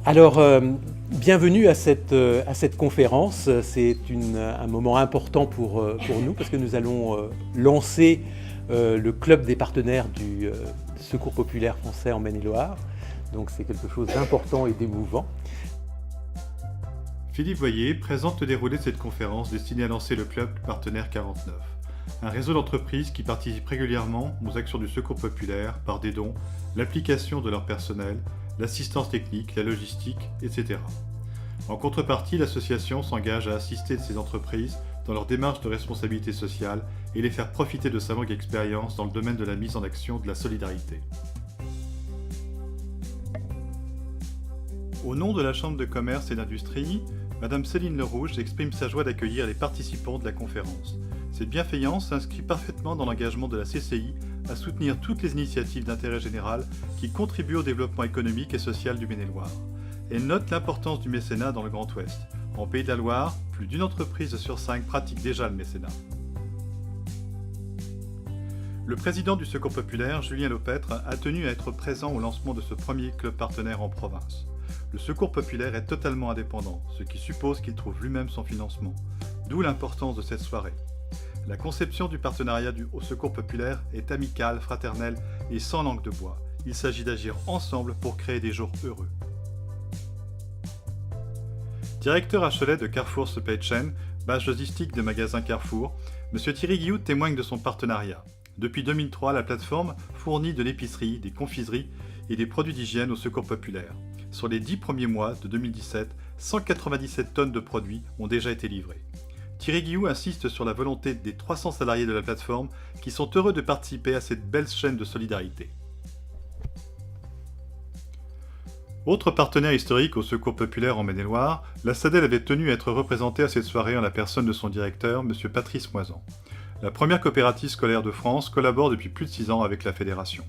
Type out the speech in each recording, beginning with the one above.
Alors, bienvenue à cette conférence. C'est un moment important pour nous parce que nous allons lancer le club des partenaires du Secours populaire français en Maine-et-Loire. Donc c'est quelque chose d'important et d'émouvant. Philippe Voyer présente le déroulé de cette conférence destinée à lancer le club Partenaire 49, un réseau d'entreprises qui participent régulièrement aux actions du Secours populaire par des dons, l'application de leur personnel, l'assistance technique, la logistique, etc. En contrepartie, l'association s'engage à assister ces entreprises dans leur démarche de responsabilité sociale et les faire profiter de sa longue expérience dans le domaine de la mise en action de la solidarité. Au nom de la Chambre de commerce et d'industrie, Madame Céline Lerouge exprime sa joie d'accueillir les participants de la conférence. Cette bienveillance s'inscrit parfaitement dans l'engagement de la CCI à soutenir toutes les initiatives d'intérêt général qui contribuent au développement économique et social du Maine-et-Loire. Elle note l'importance du mécénat dans le Grand Ouest. En Pays de la Loire, plus d'une entreprise sur 5 pratique déjà le mécénat. Le président du Secours populaire, Julien Lopêtre, a tenu à être présent au lancement de ce premier club partenaire en province. Le Secours populaire est totalement indépendant, ce qui suppose qu'il trouve lui-même son financement, d'où l'importance de cette soirée. La conception du partenariat au Secours populaire est amicale, fraternelle et sans langue de bois. Il s'agit d'agir ensemble pour créer des jours heureux. Directeur HLA de Carrefour Supply Chain, base logistique des magasins Carrefour, M. Thierry Guilloud témoigne de son partenariat. Depuis 2003, la plateforme fournit de l'épicerie, des confiseries et des produits d'hygiène au Secours populaire. Sur les 10 premiers mois de 2017, 197 tonnes de produits ont déjà été livrées. Thierry Guilloud insiste sur la volonté des 300 salariés de la plateforme qui sont heureux de participer à cette belle chaîne de solidarité. Autre partenaire historique au Secours populaire en Maine-et-Loire, la SADEL avait tenu à être représentée à cette soirée en la personne de son directeur, M. Patrice Moisan. La première coopérative scolaire de France collabore depuis plus de 6 ans avec la fédération.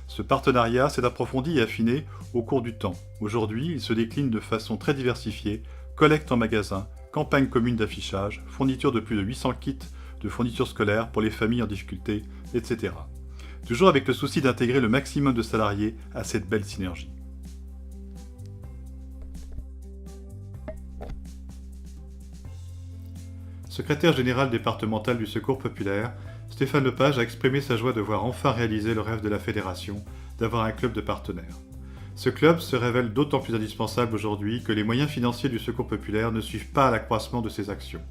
Ce partenariat s'est approfondi et affiné au cours du temps. Aujourd'hui, il se décline de façon très diversifiée, collecte en magasin, campagne commune d'affichage, fourniture de plus de 800 kits de fournitures scolaires pour les familles en difficulté, etc. Toujours avec le souci d'intégrer le maximum de salariés à cette belle synergie. Secrétaire général départemental du Secours populaire, Stéphane Lepage a exprimé sa joie de voir enfin réaliser le rêve de la fédération, d'avoir un club de partenaires. Ce club se révèle d'autant plus indispensable aujourd'hui que les moyens financiers du Secours populaire ne suivent pas l'accroissement de ses actions.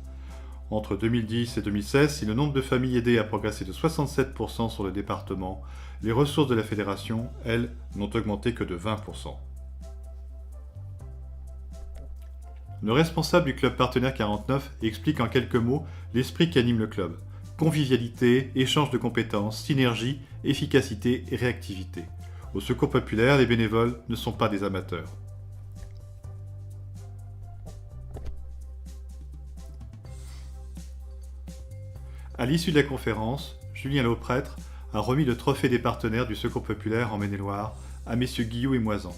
Entre 2010 et 2016, si le nombre de familles aidées a progressé de 67% sur le département, les ressources de la fédération, elles, n'ont augmenté que de 20%. Le responsable du club partenaire 49 explique en quelques mots l'esprit qui anime le club. Convivialité, échange de compétences, synergie, efficacité et réactivité. Au Secours populaire, les bénévoles ne sont pas des amateurs. À l'issue de la conférence, Julien Lauprêtre a remis le trophée des partenaires du Secours populaire en Maine-et-Loire à messieurs Guilloud et Moisan.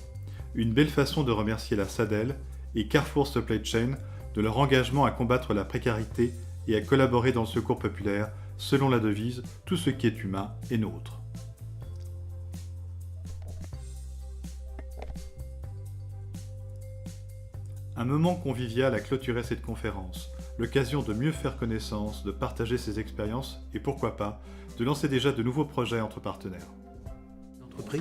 Une belle façon de remercier la SADEL et Carrefour Supply Chain de leur engagement à combattre la précarité et à collaborer dans le Secours populaire selon la devise « Tout ce qui est humain est nôtre ». Un moment convivial a clôturé cette conférence, l'occasion de mieux faire connaissance, de partager ses expériences et pourquoi pas, de lancer déjà de nouveaux projets entre partenaires.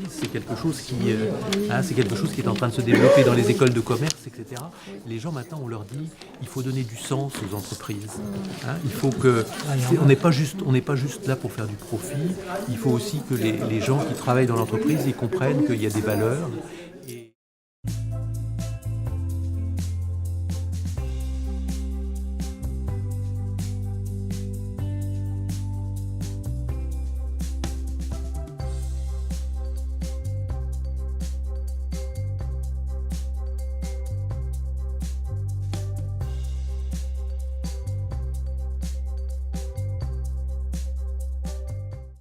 C'est quelque chose qui est en train de se développer dans les écoles de commerce, etc. Les gens maintenant, on leur dit, il faut donner du sens aux entreprises. Il faut que on n'est pas juste là pour faire du profit. Il faut aussi que les gens qui travaillent dans l'entreprise ils comprennent qu'il y a des valeurs